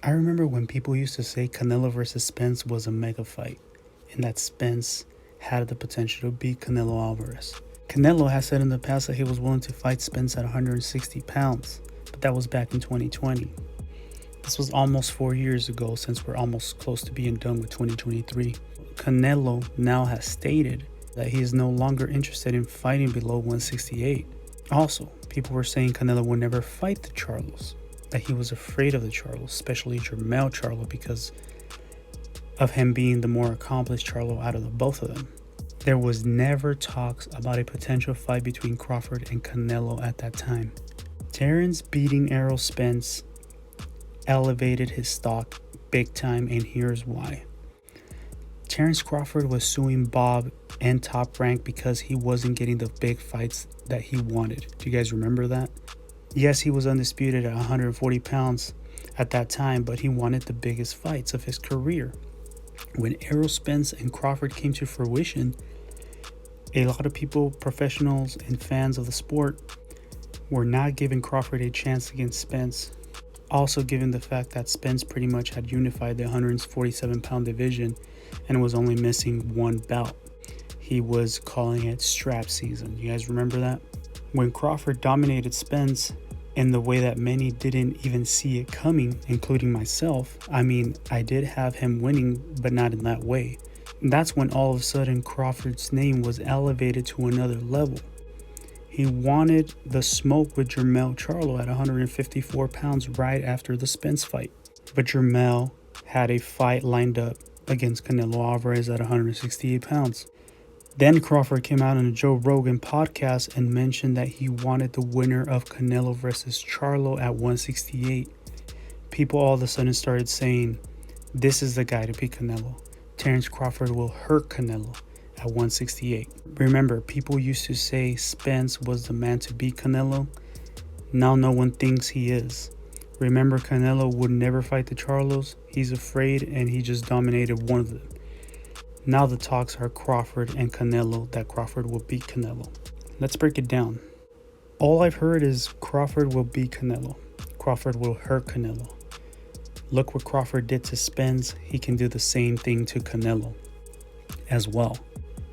I remember when people used to say Canelo versus Spence was a mega fight and that Spence had the potential to beat Canelo Alvarez. Canelo has said in the past that he was willing to fight Spence at 160 pounds, but that was back in 2020. This was almost 4 years ago, since we're almost close to being done with 2023. Canelo now has stated that he is no longer interested in fighting below 168. Also, people were saying Canelo would never fight the Charlos, that he was afraid of the Charlos, especially Jermell Charlo, because of him being the more accomplished Charlo out of the both of them. There was never talks about a potential fight between Crawford and Canelo at that time. Terence beating Errol Spence elevated his stock big time, and here's why. Terence Crawford was suing Bob and Top Rank because he wasn't getting the big fights that he wanted. Do you guys remember that? Yes, he was undisputed at 140 pounds at that time, but he wanted the biggest fights of his career. When Errol Spence and Crawford came to fruition, a lot of people, professionals and fans of the sport, were not giving Crawford a chance against Spence. Also, given the fact that Spence pretty much had unified the 147-pound division and was only missing one bout. He was calling it strap season. You guys remember that? When Crawford dominated Spence in the way that many didn't even see it coming, including myself. I mean, I did have him winning, but not in that way. That's when all of a sudden Crawford's name was elevated to another level. He wanted the smoke with Jermell Charlo at 154 pounds right after the Spence fight. But Jermell had a fight lined up against Canelo Alvarez at 168 pounds. Then Crawford came out on a Joe Rogan podcast and mentioned that he wanted the winner of Canelo versus Charlo at 168. People all of a sudden started saying, this is the guy to beat Canelo. Terence Crawford will hurt Canelo at 168. Remember, people used to say Spence was the man to beat Canelo. Now no one thinks he is. Remember, Canelo would never fight the Charlos. He's afraid, and he just dominated one of them. Now the talks are Crawford and Canelo, that Crawford will beat Canelo. Let's break it down. All I've heard is Crawford will beat Canelo. Crawford will hurt Canelo. Look what Crawford did to Spence. He can do the same thing to Canelo as well.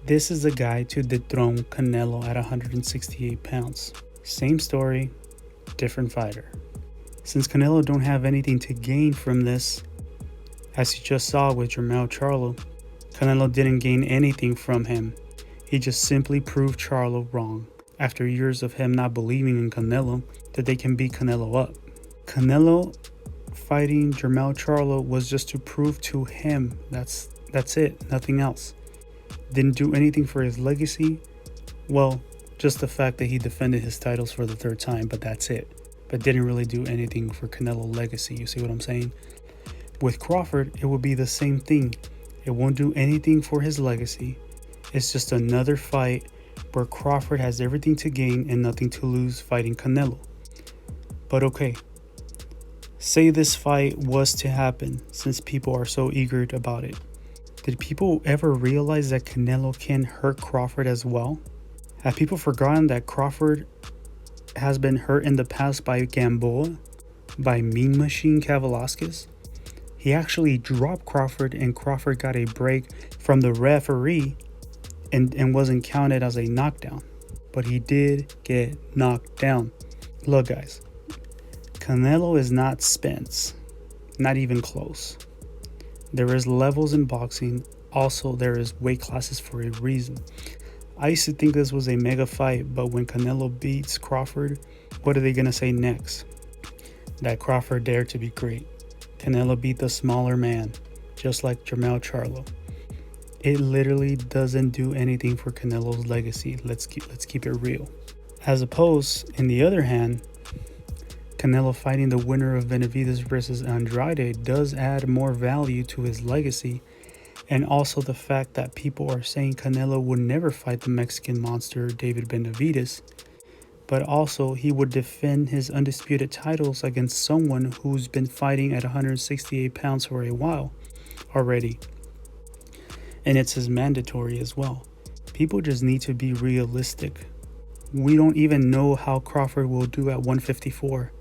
This is the guy to dethrone Canelo at 168 pounds. Same story, different fighter. Since Canelo don't have anything to gain from this, as you just saw with Jermell Charlo, Canelo didn't gain anything from him. He just simply proved Charlo wrong after years of him not believing in Canelo that they can beat Canelo up. Canelo fighting Jermell Charlo was just to prove to him that's it, nothing else. Didn't do anything for his legacy. Well, just the fact that he defended his titles for the third time, but that's it. But didn't really do anything for Canelo's legacy. You see what I'm saying? With Crawford, it would be the same thing. It won't do anything for his legacy. It's just another fight where Crawford has everything to gain and nothing to lose fighting Canelo. But okay, say this fight was to happen, since people are so eager about it. Did people ever realize that Canelo can hurt Crawford as well? Have people forgotten that Crawford has been hurt in the past by Gamboa, by Mean Machine Velasquez? He actually dropped Crawford, and Crawford got a break from the referee and wasn't counted as a knockdown. But he did get knocked down. Look, guys, Canelo is not Spence. Not even close. There is levels in boxing. Also, there is weight classes for a reason. I used to think this was a mega fight, but when Canelo beats Crawford, what are they going to say next? That Crawford dared to be great. Canelo beat the smaller man, just like Jermell Charlo. It literally doesn't do anything for Canelo's legacy. Let's keep it real. As opposed, in the other hand, Canelo fighting the winner of Benavidez versus Andrade does add more value to his legacy, and also the fact that people are saying Canelo would never fight the Mexican monster David Benavidez, but also he would defend his undisputed titles against someone who's been fighting at 168 pounds for a while already. And it's his mandatory as well. People just need to be realistic. We don't even know how Crawford will do at 154.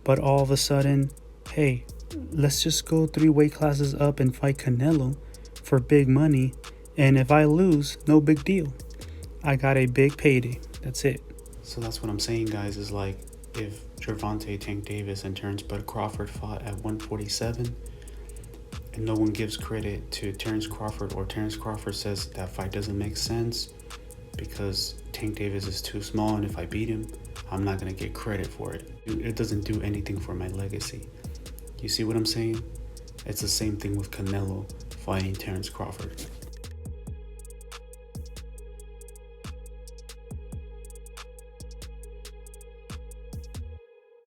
But all of a sudden, hey, let's just go 3 weight classes up and fight Canelo for big money. And if I lose, no big deal. I got a big payday. That's it. So that's what I'm saying, guys, is like if Gervonta Tank Davis and Terence Crawford fought at 147 and no one gives credit to Terence Crawford, or Terence Crawford says that fight doesn't make sense because Tank Davis is too small and if I beat him, I'm not going to get credit for it. It doesn't do anything for my legacy. You see what I'm saying? It's the same thing with Canelo fighting Terence Crawford.